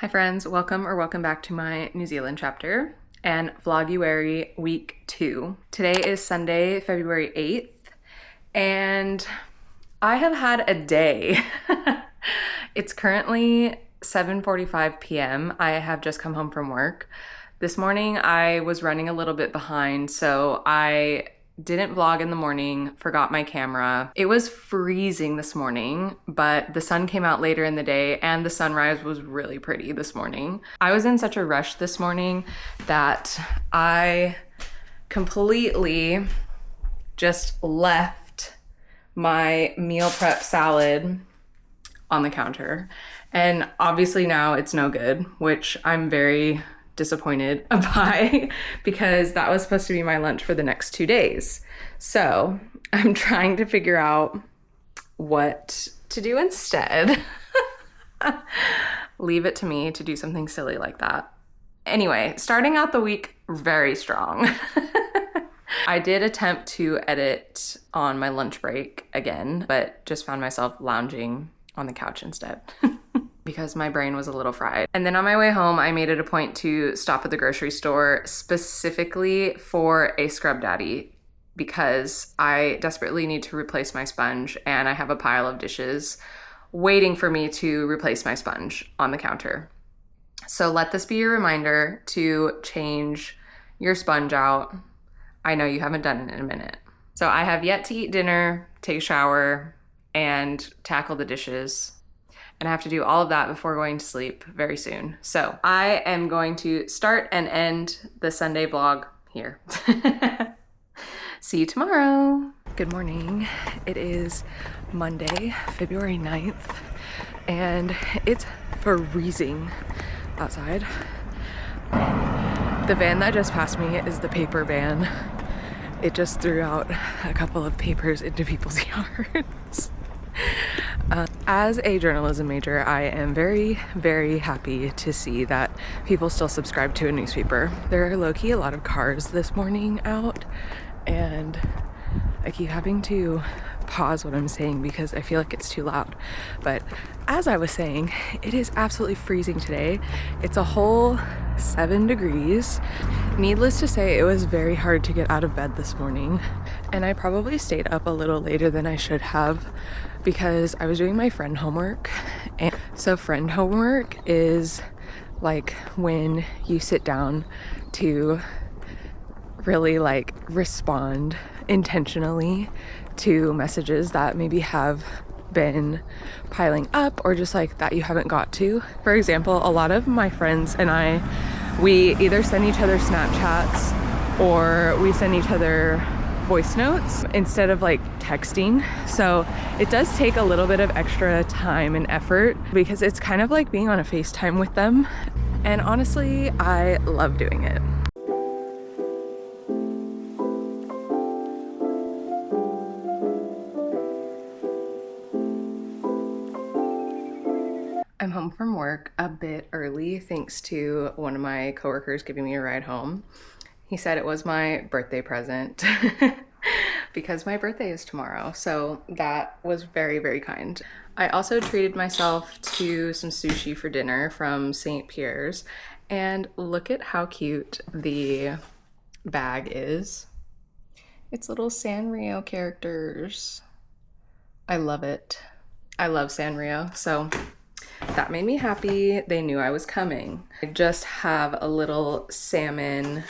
Hi friends, welcome back to my New Zealand chapter and Vloguary week 2. Today is Sunday, February 8th, and I have had a day. It's currently 7:45 p.m. I have just come home from work. This morning I was running a little bit behind, so I didn't vlog in the morning, forgot my camera. It was freezing this morning, but the sun came out later in the day and the sunrise was really pretty this morning. I was in such a rush this morning that I completely just left my meal prep salad on the counter. And obviously now it's no good, which I'm very disappointed by because that was supposed to be my lunch for the next 2 days. So I'm trying to figure out what to do instead. Leave it to me to do something silly like that. Anyway, starting out the week very strong. I did attempt to edit on my lunch break again, but just found myself lounging on the couch instead. Because my brain was a little fried. And then on my way home, I made it a point to stop at the grocery store specifically for a scrub daddy because I desperately need to replace my sponge and I have a pile of dishes waiting for me to replace my sponge on the counter. So let this be your reminder to change your sponge out. I know you haven't done it in a minute. So I have yet to eat dinner, take a shower, and tackle the dishes. And I have to do all of that before going to sleep very soon. So I am going to start and end the Sunday vlog here. See you tomorrow. Good morning. It is Monday, February 9th, and it's freezing outside. The van that just passed me is the paper van. It just threw out a couple of papers into people's yards. As a journalism major, I am very, very happy to see that people still subscribe to a newspaper. There are low-key a lot of cars this morning out, and I keep having to pause what I'm saying because I feel like it's too loud. But as I was saying, it is absolutely freezing today. It's a whole 7 degrees. Needless to say, it was very hard to get out of bed this morning, and I probably stayed up a little later than I should have because I was doing my friend homework. And so friend homework is like when you sit down to really like respond intentionally to messages that maybe have been piling up or just like that you haven't got to. For example, a lot of my friends and we either send each other Snapchats or we send each other voice notes instead of like texting. So it does take a little bit of extra time and effort because it's kind of like being on a FaceTime with them. And honestly, I love doing it. I'm home from work a bit early thanks to one of my coworkers giving me a ride home. He said it was my birthday present because my birthday is tomorrow. So that was very, very kind. I also treated myself to some sushi for dinner from St. Pierre's. And look at how cute the bag is. It's little Sanrio characters. I love it. I love Sanrio. So that made me happy. They knew I was coming. I just have a little salmon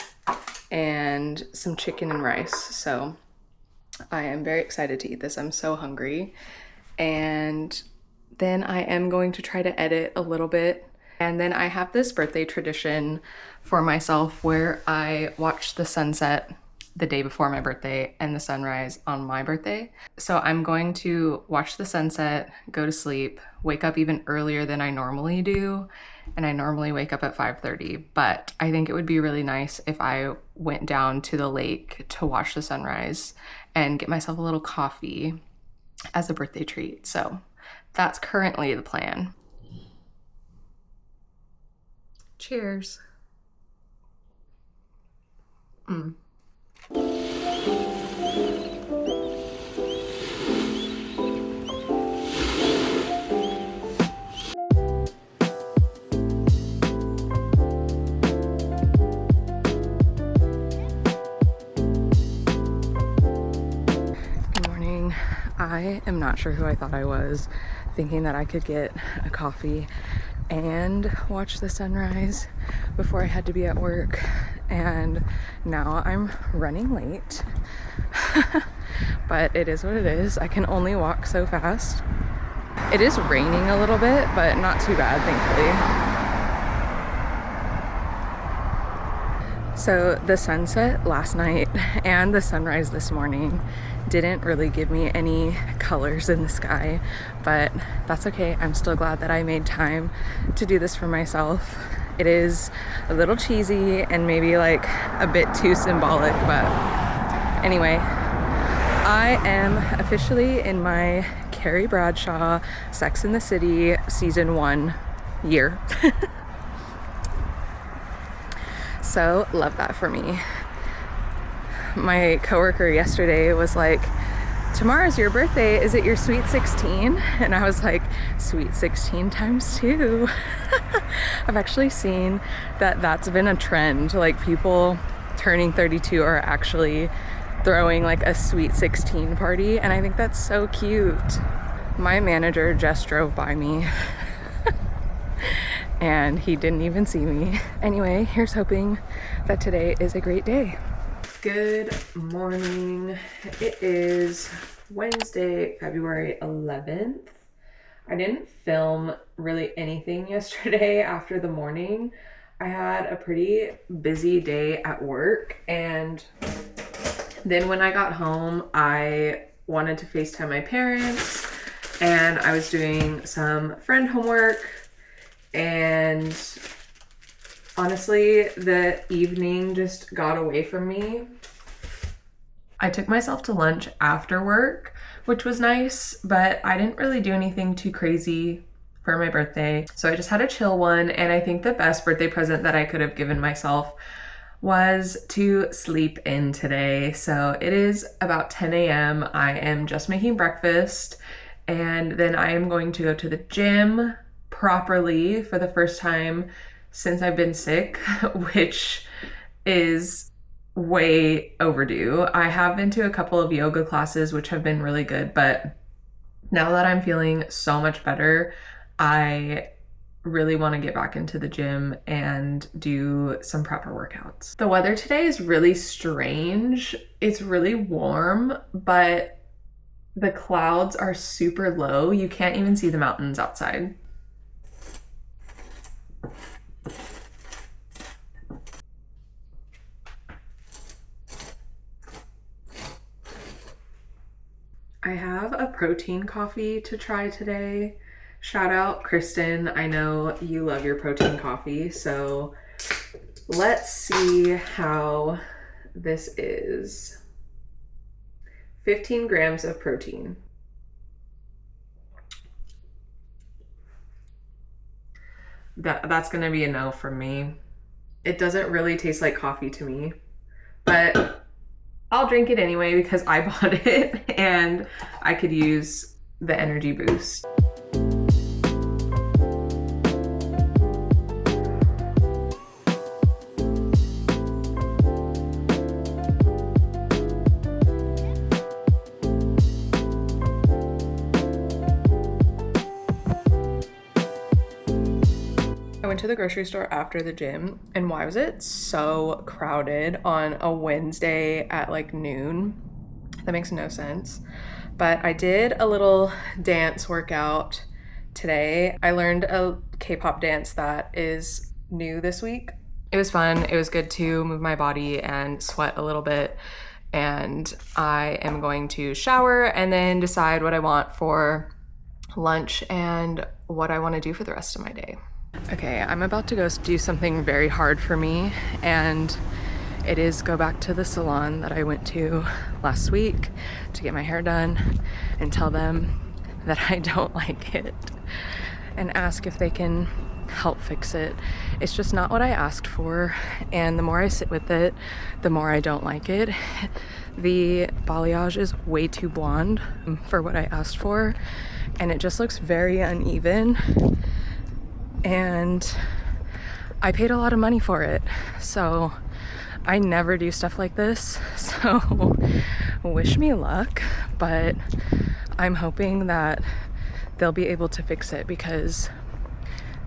and some chicken and rice. So I am very excited to eat this. I'm so hungry. And then I am going to try to edit a little bit. And then I have this birthday tradition for myself where I watch the sunset the day before my birthday and the sunrise on my birthday. So I'm going to watch the sunset, go to sleep, wake up even earlier than I normally do. And I normally wake up at 5:30, but I think it would be really nice if I went down to the lake to watch the sunrise and get myself a little coffee as a birthday treat. So that's currently the plan. Cheers. I am not sure who I thought I was, thinking that I could get a coffee and watch the sunrise before I had to be at work, and now I'm running late. But it is what it is. I can only walk so fast. It is raining a little bit, but not too bad, thankfully. So the sunset last night and the sunrise this morning didn't really give me any colors in the sky, but that's okay. I'm still glad that I made time to do this for myself. It is a little cheesy and maybe like a bit too symbolic, but anyway, I am officially in my Carrie Bradshaw Sex and the City season 1 year. So love that for me. My coworker yesterday was like, tomorrow's your birthday, is it your sweet 16? And I was like, sweet 16 times 2. I've actually seen that that's been a trend. Like, people turning 32 are actually throwing like a sweet 16 party, and I think that's so cute. My manager just drove by me and he didn't even see me. Anyway, here's hoping that today is a great day. Good morning. It is Wednesday, February 11th. I didn't film really anything yesterday after the morning. I had a pretty busy day at work, and then when I got home, I wanted to FaceTime my parents, and I was doing some friend homework, and honestly, the evening just got away from me. I took myself to lunch after work, which was nice, but I didn't really do anything too crazy for my birthday. So I just had a chill one, and I think the best birthday present that I could have given myself was to sleep in today. So it is about 10 a.m. I am just making breakfast, and then I am going to go to the gym properly for the first time since I've been sick, which is way overdue. I have been to a couple of yoga classes, which have been really good, but now that I'm feeling so much better, I really want to get back into the gym and do some proper workouts. The weather today is really strange. It's really warm, but the clouds are super low. You can't even see the mountains outside. I have a protein coffee to try today. Shout out Kristen, I know you love your protein coffee, so let's see how this is. 15 grams of protein. That's gonna be a no from me. It doesn't really taste like coffee to me, but I'll drink it anyway because I bought it and I could use the energy boost. I went to the grocery store after the gym, and why was it so crowded on a Wednesday at like noon? That makes no sense. But I did a little dance workout today. I learned a K-pop dance that is new this week. It was fun. It was good to move my body and sweat a little bit. And I am going to shower and then decide what I want for lunch and what I want to do for the rest of my day. Okay, I'm about to go do something very hard for me, and it is go back to the salon that I went to last week to get my hair done and tell them that I don't like it and ask if they can help fix it. It's just not what I asked for, and the more I sit with it, the more I don't like it. The balayage is way too blonde for what I asked for, and it just looks very uneven. And I paid a lot of money for it, so I never do stuff like this, so wish me luck. But I'm hoping that they'll be able to fix it, because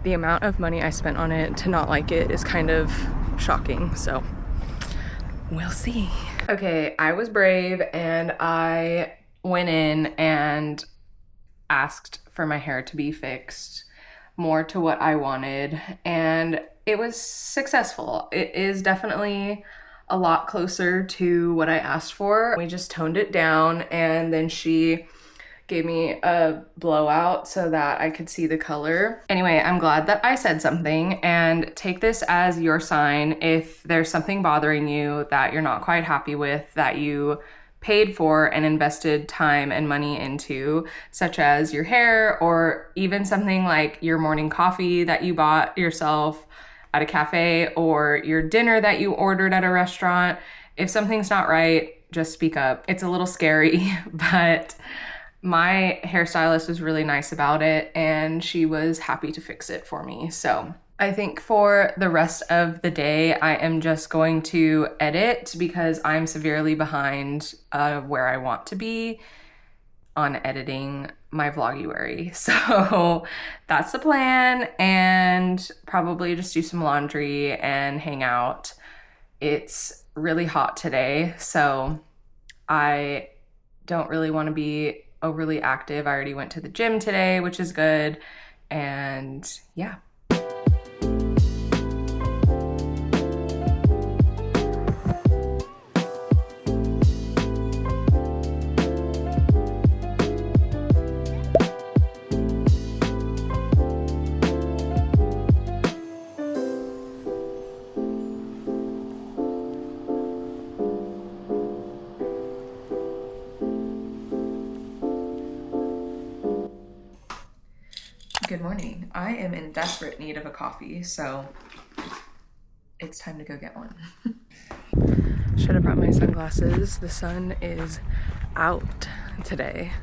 the amount of money I spent on it to not like it is kind of shocking. So we'll see. Okay, I was brave and I went in and asked for my hair to be fixed more to what I wanted, and it was successful. It is definitely a lot closer to what I asked for. We just toned it down, and then she gave me a blowout so that I could see the color. Anyway, I'm glad that I said something, and take this as your sign if there's something bothering you that you're not quite happy with, that you paid for and invested time and money into, such as your hair, or even something like your morning coffee that you bought yourself at a cafe, or your dinner that you ordered at a restaurant. If something's not right, just speak up. It's a little scary, but my hairstylist was really nice about it, and she was happy to fix it for me. So I think for the rest of the day, I am just going to edit, because I'm severely behind where I want to be on editing my Vloguary. So that's the plan, and probably just do some laundry and hang out. It's really hot today, so I don't really want to be overly active. I already went to the gym today, which is good, and yeah. Good morning. I am in desperate need of a coffee, so it's time to go get one. Should have brought my sunglasses. The sun is out today.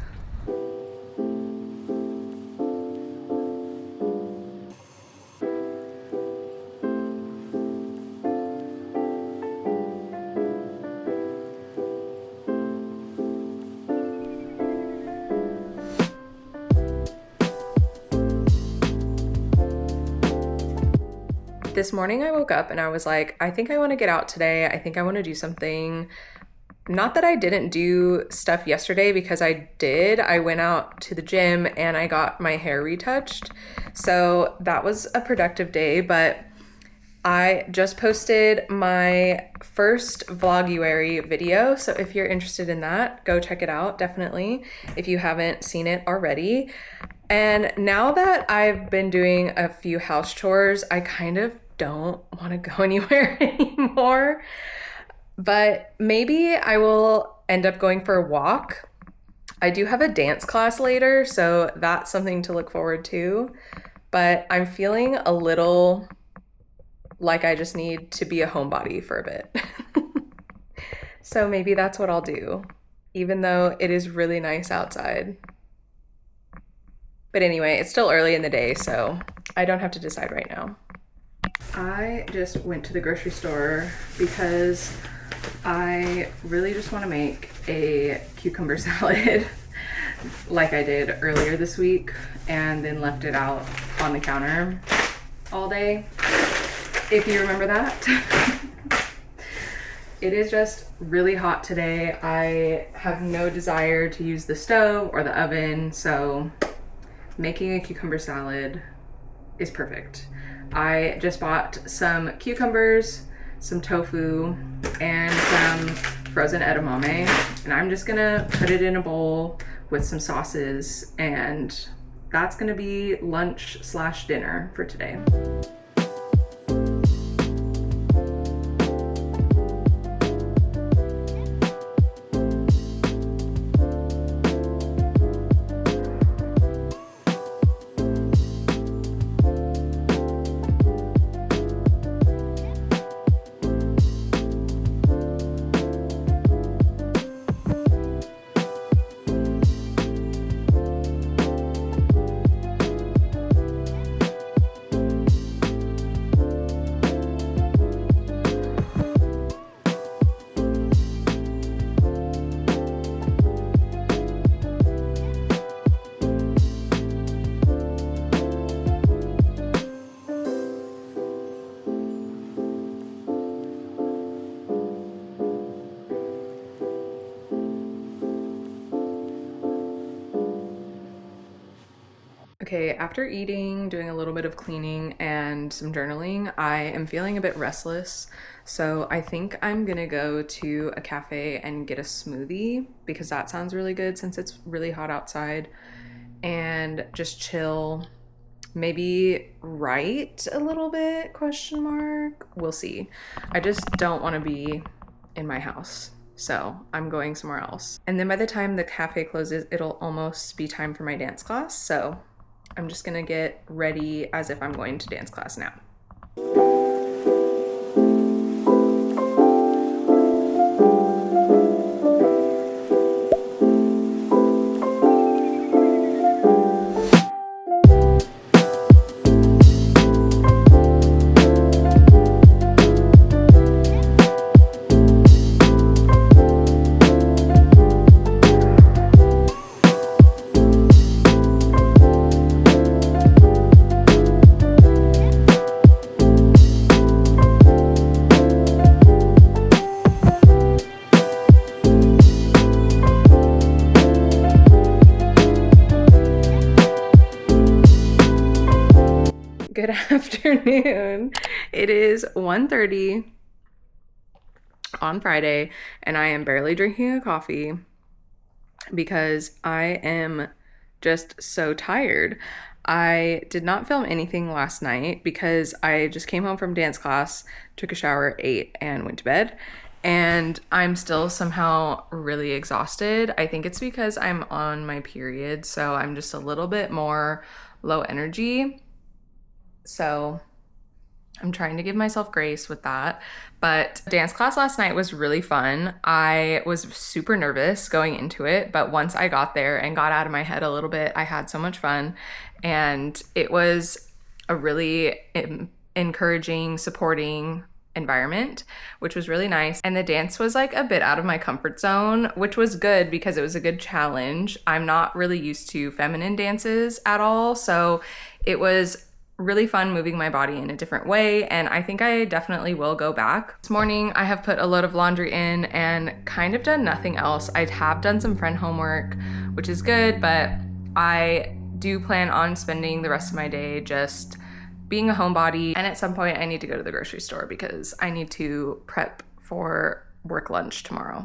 This morning I woke up and I was like, I think I want to get out today. I think I want to do something. Not that I didn't do stuff yesterday, because I did. I went out to the gym and I got my hair retouched. So that was a productive day, but I just posted my first Vloguary video. So if you're interested in that, go check it out, definitely, if you haven't seen it already. And now that I've been doing a few house chores, I kind of don't want to go anywhere anymore. But maybe I will end up going for a walk. I do have a dance class later, so that's something to look forward to. But I'm feeling a little like I just need to be a homebody for a bit. So maybe that's what I'll do, even though it is really nice outside. But anyway, it's still early in the day, so I don't have to decide right now. I just went to the grocery store because I really just want to make a cucumber salad like I did earlier this week, and then left it out on the counter all day, if you remember that. It is just really hot today. I have no desire to use the stove or the oven, so making a cucumber salad is perfect. I just bought some cucumbers, some tofu, and some frozen edamame, and I'm just gonna put it in a bowl with some sauces, and that's gonna be lunch/dinner for today. Okay, after eating, doing a little bit of cleaning and some journaling, I am feeling a bit restless. So I think I'm gonna go to a cafe and get a smoothie because that sounds really good since it's really hot outside, and just chill, maybe write a little bit, question mark. We'll see. I just don't want to be in my house. So I'm going somewhere else. And then by the time the cafe closes, it'll almost be time for my dance class. So I'm just gonna get ready as if I'm going to dance class now. Good afternoon. It is 1:30 on Friday, and I am barely drinking a coffee because I am just so tired. I did not film anything last night because I just came home from dance class, took a shower, ate, and went to bed. And I'm still somehow really exhausted. I think it's because I'm on my period, so I'm just a little bit more low energy. So I'm trying to give myself grace with that. But dance class last night was really fun. I was super nervous going into it, but once I got there and got out of my head a little bit, I had so much fun. And it was a really encouraging, supporting environment, which was really nice. And the dance was like a bit out of my comfort zone, which was good because it was a good challenge. I'm not really used to feminine dances at all, so it was really fun moving my body in a different way, and I think I definitely will go back. This morning I have put a load of laundry in and kind of done nothing else. I have done some friend homework, which is good, but I do plan on spending the rest of my day just being a homebody, and at some point I need to go to the grocery store because I need to prep for work lunch tomorrow.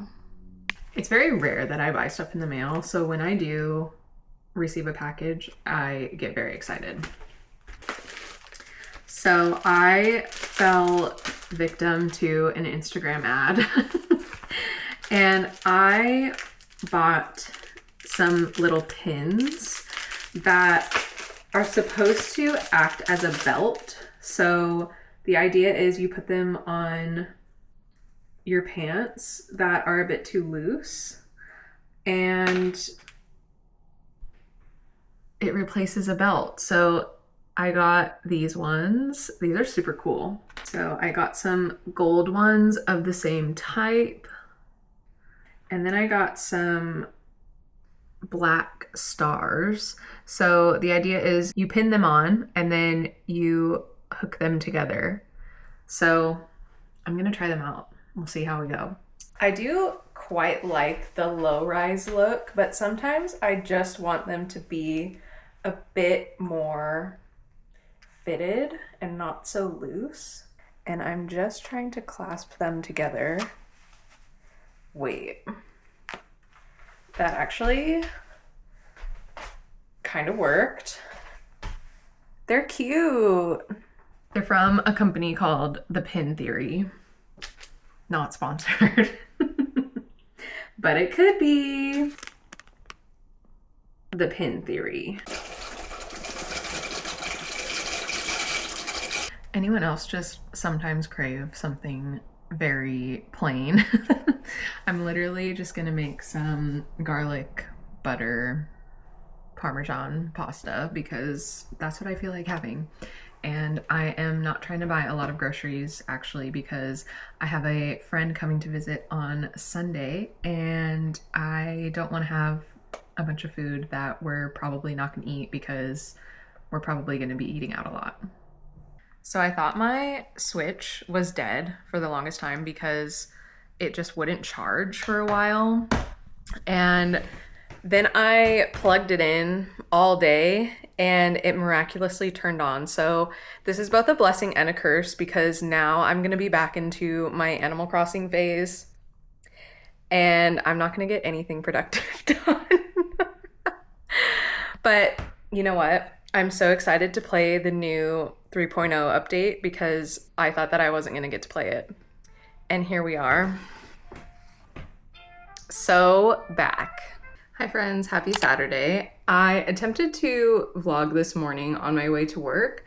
It's very rare that I buy stuff in the mail, so when I do receive a package, I get very excited. So I fell victim to an Instagram ad and I bought some little pins that are supposed to act as a belt. So the idea is you put them on your pants that are a bit too loose and it replaces a belt. So I got these ones. These are super cool. So I got some gold ones of the same type. And then I got some black stars. So the idea is you pin them on and then you hook them together. So I'm gonna try them out. We'll see how we go. I do quite like the low-rise look, but sometimes I just want them to be a bit more fitted and not so loose. And I'm just trying to clasp them together. Wait. That actually kind of worked. They're cute. They're from a company called The Pin Theory. Not sponsored. But it could be. The Pin Theory. Anyone else just sometimes crave something very plain? I'm literally just gonna make some garlic butter Parmesan pasta because that's what I feel like having. And I am not trying to buy a lot of groceries actually because I have a friend coming to visit on Sunday and I don't want to have a bunch of food that we're probably not gonna eat because we're probably gonna be eating out a lot. So I thought my Switch was dead for the longest time because it just wouldn't charge for a while. And Then I plugged it in all day and it miraculously turned on. So this is both a blessing and a curse because now I'm gonna be back into my Animal Crossing phase and I'm not gonna get anything productive done. But you know what? I'm so excited to play the new 3.0 update because I thought that I wasn't gonna get to play it. And here we are. So back. Hi friends, happy Saturday. I attempted to vlog this morning on my way to work,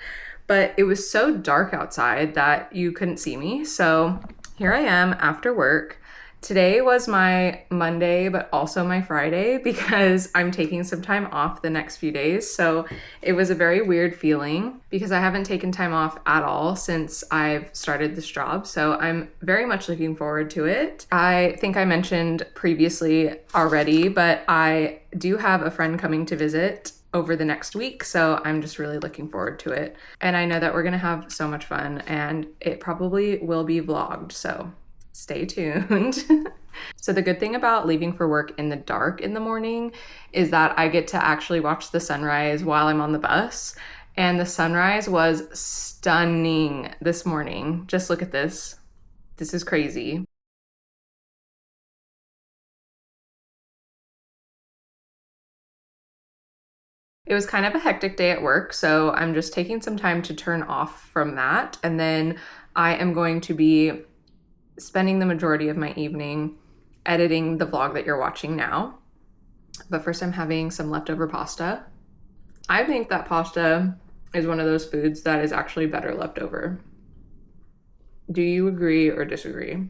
but it was so dark outside that you couldn't see me. So here I am after work. Today was my Monday, but also my Friday because I'm taking some time off the next few days. So it was a very weird feeling because I haven't taken time off at all since I've started this job. So I'm very much looking forward to it. I think I mentioned previously already, but I do have a friend coming to visit over the next week. So I'm just really looking forward to it. And I know that we're gonna have so much fun and it probably will be vlogged. So stay tuned. So the good thing about leaving for work in the dark in the morning is that I get to actually watch the sunrise while I'm on the bus. And the sunrise was stunning this morning. Just look at this. This is crazy. It was kind of a hectic day at work, so I'm just taking some time to turn off from that. And then I am going to be spending the majority of my evening editing the vlog that you're watching now. But first I'm having some leftover pasta. I think that pasta is one of those foods that is actually better left over. Do you agree or disagree?